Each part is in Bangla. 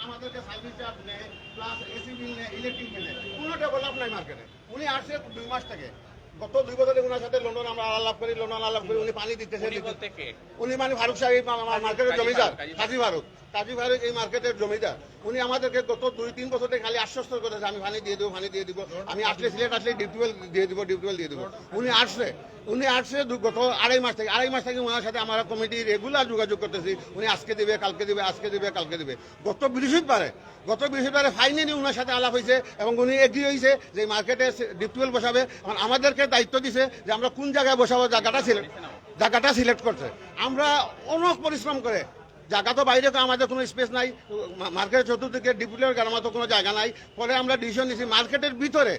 আমাদেরকে সার্ভিস চার্জ নেয়, প্লাস এসি বিল নেয়, ইলেকট্রিক বিল নেয়, কোনো ডেভেলপ নাই মার্কেটে। উনি আসছে 2 মাস থেকে, গত 2 বছরে ওনার সাথে লন্ডন আমরা আলাপ করি, উনি পানি দিতেছে। উনি মানে ফারুক সাহেব মার্কেটের জমিদার, কাজী ফারুক এই মার্কেটের জমিদার। উনি আমাদেরকে গত 2-3 বছর থেকে খালি আশ্বস্ত করেছে আমি পানি দিয়ে দেবো, আমি আসলে সিলেট আসলে ডিউটিওয়েল দিয়ে দেবো। উনি আসছে গত 2.5 মাস থেকে ওনার সাথে আমরা কমিটি রেগুলার যোগাযোগ করতেছি। উনি আজকে দিবে, কালকে দিবে। গত বৃহস্পতিবারে ফাইনালি ওনার সাথে আলাপ হয়েছে এবং উনি এগ্রি হয়েছে যে মার্কেটে ডিউটিওয়েল বসাবে। আমাদেরকে দায়িত্ব দিছে যে আমরা কোন জায়গায় বসাবো, জায়গাটা সিলেক্ট করছে। আমরা অনেক পরিশ্রম করে, জায়গা তো বাইরে তো আমাদের কোনো স্পেস নাই, মার্কেটের চতুর্দিকে ডিপুটির গাড়ার মতো কোনো জায়গা নাই। পরে আমরা ডিসিশন নিয়েছি মার্কেটের ভিতরে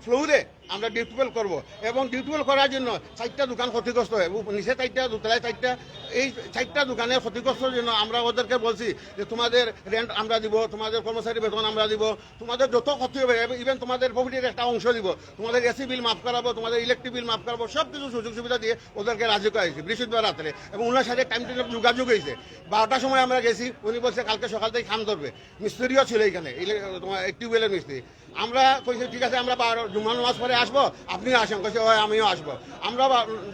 ফ্লোরে আমরা ডিউটিওয়েল করবো এবং ডিউটিওয়েল করার জন্য 4টা দোকান ক্ষতিগ্রস্ত হয়, নিচে 4টা, দোতলায় 4টা। এই 4টা দোকানের ক্ষতিগ্রস্তের জন্য আমরা ওদেরকে বলছি যে তোমাদের রেন্ট আমরা দিব, তোমাদের কর্মচারী বেতন আমরা দিব, তোমাদের যত ক্ষতি হবে ইভেন তোমাদের প্রফিটের একটা অংশ দিব, তোমাদের এসি বিল মাফ করাবো, তোমাদের ইলেকট্রিক বিল মাফ করাবো, সব কিছু সুযোগ সুবিধা দিয়ে ওদেরকে রাজি করাইছি বৃহস্পতিবার রাত্রে। এবং ওনার সাথে টাইম টেবিল যোগাযোগ হয়েছে। 12টার সময় আমরা গেছি, উনি বলছে কালকে সকাল থেকে খাম ধরবে। মিস্ত্রিও ছিল এখানে, তোমার টিউবওয়েলের মিস্ত্রি। আমরা কইছি ঠিক আছে, আমরা জুম্মা নামাজ পরে আসবো, আপনিও আসেন। কইছে হয় আমিও আসবো। আমরা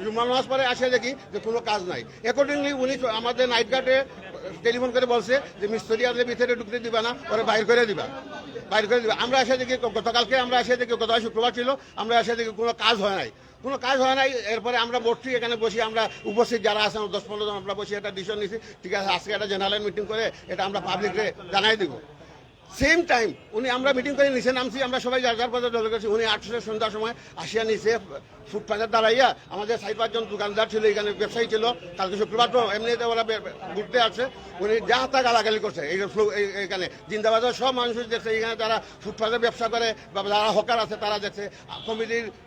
জুম্মা নামাজ পরে আসে দেখি যে কোনো কাজ নাই। অ্যাকর্ডিংলি উনি আমাদের নাইট গার্ডে টেলিফোন করে বলছে যে মিস্ত্রি আসলে ভিতরে ঢুকতে দিবা না, পরে বাইর করে দিবা। আমরা এসে দেখি গতকালকে গত শুক্রবার ছিল, আমরা এসে দেখি কোনো কাজ হয় নাই। এরপরে আমরা বসছি, এখানে বসি, আমরা উপস্থিত যারা আছেন 10-15 জন আমরা বসি, একটা ডিসিশন নিছি, ঠিক আছে আজকে একটা জেনারেল মিটিং করে এটা আমরা পাবলিকরে জানাই দিব। সেম টাইম আমরা মিটিং করে নিচে নামছি, আমরা সবাই যার পথে চলে গেছি। উনি 8টার সন্ধ্যার সময় আসিয়া নিচে ফুটপাথে দাঁড়াইয়া আমাদের 4-5 জন দোকানদার ছিল, এখানে ব্যবসায়ী ছিল, কালকে শুক্রবার তো এমনিতে ওরা ঘুরতে আসছে। উনি যা তা গালাগালি করছে এখানে জিন্দাবাদের সব মানুষ দেখছে, এখানে যারা ফুটপাথে ব্যবসা করে বা যারা হকার আছে তারা দেখছে।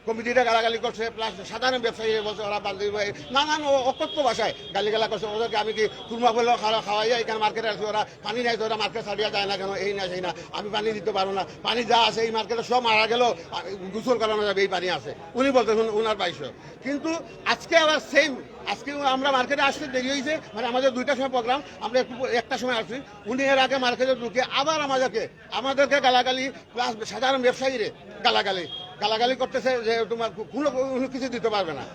কমিটিরা গালাগালি করছে, প্লাস সাধারণ ব্যবসায়ী বলছে ওরা বান্ধবী নানান অকথ্য ভাষায় গালিগালা করছে। ওদেরকে আমি কি কুরমা করলেও খাওয়াইয়া এখানে মার্কেটে আসছি, ওরা পানি নাই তো ওরা মার্কেট ছাড়িয়া যায় না কেন, এই না সেই না, আমি পানি দিতে পারবো না, পানি যা আছে এই মার্কেটে সব মারা গেলেও গোসল করানো যাবে, এই পানি আছে। উনি বলতেছেন ওনার 2200। কিন্তু আজকে আবার আজকে আমরা মার্কেটে আসতে দেরি হয়েছে, মানে আমাদের 2টার সময় প্রোগ্রাম, আমরা একটার সময় আসছি। উনি এর আগে মার্কেটে ঢুকে আবার আমাদেরকে গালাগালি, প্লাস সাধারণ ব্যবসায়ীরে গালাগালি করতেছে যে তোমার কোনো কিছু দিতে পারবে না।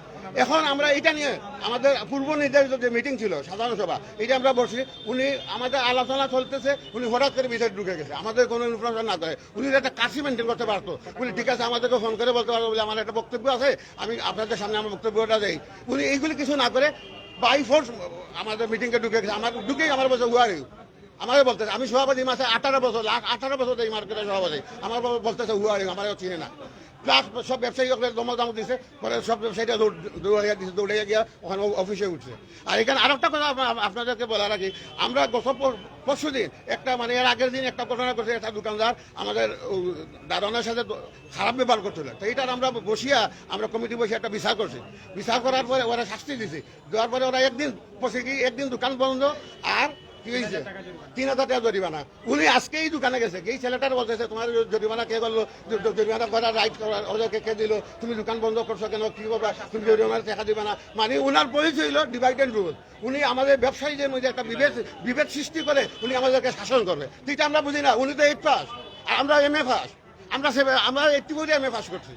এখন আমরা এটা নিয়ে আমাদের পূর্ব নির্ধারিত যে মিটিং ছিল সাধারণ সভা, এটা আমরা বসি। উনি আমাদের আলোচনা চলতেছে, উনি হঠাৎ করে ভিতরে ঢুকে গেছে, আমাদের কোনো ইনফরমেশন না করে। উনি একটা কাশি মেনটেন করতে পারতো, উনি ঠিক আছে আমাদেরকে ফোন করে বলতে পারবো বলে আমার একটা বক্তব্য আছে, আমি আপনাদের সামনে আমার বক্তব্যটা দেই। উনি এইগুলি কিছু না করে বাই ফোর্স আমাদের মিটিংকে ঢুকে গেছে। আমার বলছে হুয়ারি, আমাকে বলতেছে আমি সভাপতি মাসে 18 বছর এই মার্কেটের সভাপতি, আমার বলতেছে হুয়ারি, আমার চিনে না। প্লাস সব ব্যবসায়ী দমক দিছে, পরে সব ব্যবসায়ীরা দৌড়াইয়া গিয়া ওখানে অফিসে উঠছে। আর এখানে আর একটা কথা আপনাদেরকে বলা রাখি, আমরা গত পরশু দিন একটা মানে এর আগের দিন একটা ঘটনা করছে, একটা দোকানদার আমাদের দারোয়ানের সাথে খারাপ ব্যবহার করছিল। তো এইটার আমরা কমিটি বসে একটা বিচার করছি। বিচার করার পরে ওরা শাস্তি দিছি, দেওয়ার পরে ওরা একদিন দোকান বন্ধ আর 3,000 টাকা জরিমানা। উনি আজকে এই দোকানে গেছে, এই ছেলেটার বলতেছে তোমার জরিমানা কে করলো, জরিমানা করার রাইট ওদেরকে কে দিল, তুমি দোকান বন্ধ করছো কেন, কি করবা, তুমি জরিমানা টাকা দিবা না। মানে উনার পরিচয় হইল ডিভাইড এন্ড রুল। উনি আমাদের ব্যবসায়ীদের মধ্যে একটা বিভেদ সৃষ্টি করে উনি আমাদেরকে শাসন করবে। এটা আমরা বুঝি না। উনি তো 8 পাস, আমরা MA পাস, আমরা 80 MA পাস করছি।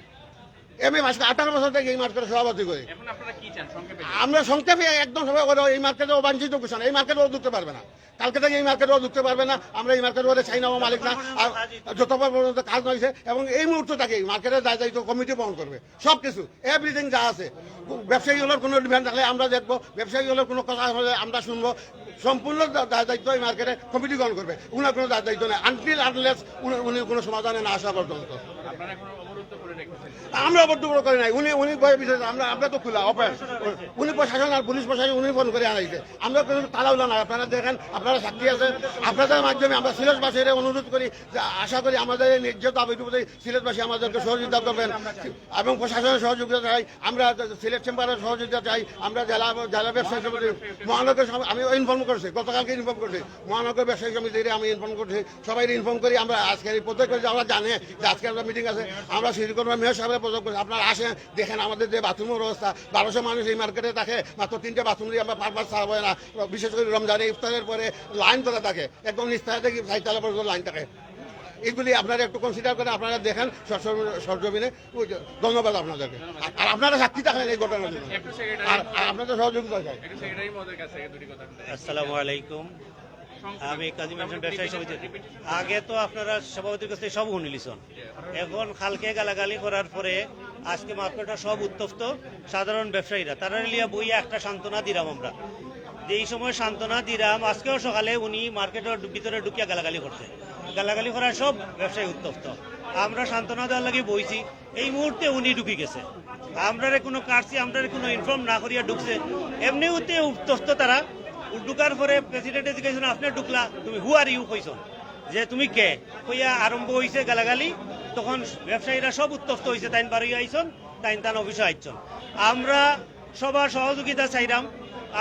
MA পাস 18 বছর থেকে এই মার্কেটে সভাপতি করি। আমরা সংক্ষেপে একদম সবাই এই মার্কেটে অবাঞ্ছিত ঘোষণা, এই মার্কেটে ও ঢুকতে পারবে না, কালকে থেকে এই মার্কেটে ও ঢুকতে পারবে না। আমরা এই মার্কেট ওদের চাই না, মালিক না, আর যতবার পর্যন্ত কাজ নয়েছে এবং এই মুহূর্তে তাকে মার্কেটের দায়িত্ব কমিটি বহন করবে সব কিছু, এভরিথিং যা আছে। ব্যবসায়ীগুলোর কোনো ডিমান্ড থাকলে আমরা দেখবো, ব্যবসায়ীগুলোর কোনো কথা হলে আমরা শুনবো। সম্পূর্ণ দায়িত্ব এই মার্কেটে কমিটি গ্রহণ করবে, উনার কোনো দায়িত্ব নেই আনলেস উনি কোনো সমাধানে না আসা পর্যন্ত। আমরা অবদ্ধ করে নাই, উনি আমরা তো খোলা ওপেন। উনি প্রশাসন আর পুলিশ প্রশাসন উনি ফোন করে আনাইছে, আমরা কোনো তালাউলা নাই। আপনারা দেখেন, আপনারা সাক্ষী আছেন, আপনাদের মাধ্যমে আমরা সিলেটবাসীর অনুরোধ করি যে আশা করি আমাদের ন্যায্য দাবিটুকু সিলেটবাসী আমাদেরকে সহযোগিতা করবেন এবং প্রশাসনের সহযোগিতা চাই। আমরা সিলেট চেম্বারের সহযোগিতা চাই। আমরা জেলা ব্যবসায়ী সমিতি মহানগর আমি ইনফর্ম করছি, গতকালকে ইনফর্ম করছি, মহানগর ব্যবসায়ী সমিতির আমি ইনফর্ম করছি, সবাই ইনফর্ম করি। আমরা আজকের এই পদ্ধতি করে আমরা জানে যে আজকে আমরা মিটিং আছে, আমরা সিটি আমরা মেয়র সাহেবের প্রযোগ করি, আপনারা আসেন দেখেন আমাদের যে বাথরুমের অবস্থা, 1200 মানুষ এই মার্কেটে থাকে, মাত্র 3টে বাথরুম দিয়ে আমরা পারপাস সার্ভ হয় না, বিশেষ করে রমজানে ইফতারের পরে লাইন ধরে থাকে, একদম নিস্তার থেকে সাইতালা পর্যন্ত লাইন থাকে। এইগুলি আপনারা একটু কনসিডার করে আপনারা দেখেন সরজমিনে। ধন্যবাদ আপনাদেরকে। আর আপনারা সাক্ষী থাকেন এই ঘটনার জন্য, আর আপনাদের সহযোগিতা চাই। আসসালামু আলাইকুম, আমি কাজী মেনশন ব্যবসায়ী সমিতি। আগে তো আপনারা সভাপতির কাছে সব শুনিলিছেন, এখন খালকে গালাগালি করার পরে আজকে মার্কেটটা সব উত্তপ্ত। সাধারণ ব্যবসায়ীরা তারা লিয়া বইয়া একটা সান্ত্বনা দিলাম আমরা, যে এই সময় সান্ত্বনা দিলাম। আজকেও সকালে উনি মার্কেটের ভিতরে ঢুকিয়া গালাগালি করছে, গালাগালি করার সব ব্যবসায়ী উত্তপ্ত। আমরা সান্ত্বনা দেওয়ার লাগে বইছি, এই মুহূর্তে উনি ঢুকি গেছে, আমরা কোনো কাটছি, আমরা কোনো ইনফর্ম না করিয়া ঢুকছে, এমনি উত্তপ্ত তারা। ঢুকার পরে প্রেসিডেন্টে জিজ্ঞাসা আপনি ঢুকলা, তুমি হু আর ইউ কইছ, যে তুমি কে কইয়া আরম্ভ হয়েছে গালাগালি। তখন ব্যবসায়ীরা সব উত্তপ্ত হয়েছে, তাইন বাড়ি আইসন, তাইন অফিসে আইসন। আমরা সবার সহযোগিতা চাইলাম,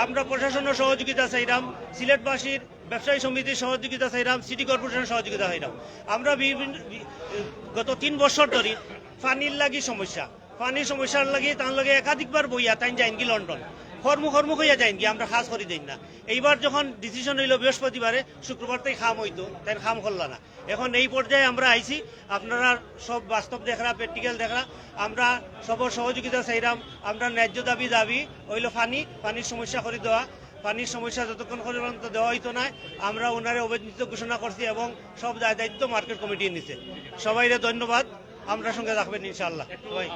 আমরা প্রশাসনের সহযোগিতা চাইলাম, সিলেটবাসীর ব্যবসায়ী সমিতির সহযোগিতা চাইলাম, সিটি কর্পোরেশনের সহযোগিতা চাইলাম। আমরা গত 3 বছর ধরে পানির লাগি সমস্যা, পানির সমস্যার লাগি তার লগে একাধিকবার বইয়া তাই যাইন কি লন্ডন কর্ম হইয়া যাইন কি, আমরা খাস করি দিন না। এইবার যখন ডিসিশন হইল বৃহস্পতিবারে, শুক্রবার থেকে খাম হইতো, তাই খাম করল না। এখন এই পর্যায়ে আমরা আইছি, আপনারা সব বাস্তব দেখরা, প্র্যাকটিক্যাল দেখরা, আমরা সবার সহযোগিতা চাইলাম। আমরা ন্যায্য দাবি হইল পানির সমস্যা করে দেওয়া, পানির সমস্যা যতক্ষণ পর্যন্ত দেওয়া হইতো না, আমরা ওনারে অবৈধ ঘোষণা করছি এবং সব দায়িত্ব মার্কেট কমিটি নিছে। সবাইরে ধন্যবাদ, আমরা সঙ্গে রাখবেন ইনশাআল্লাহ। সবাই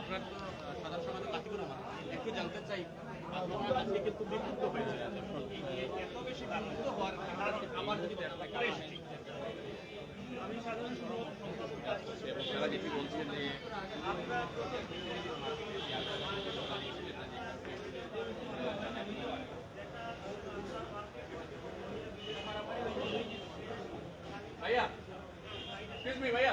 भैया एक्सक्यूज मी भैया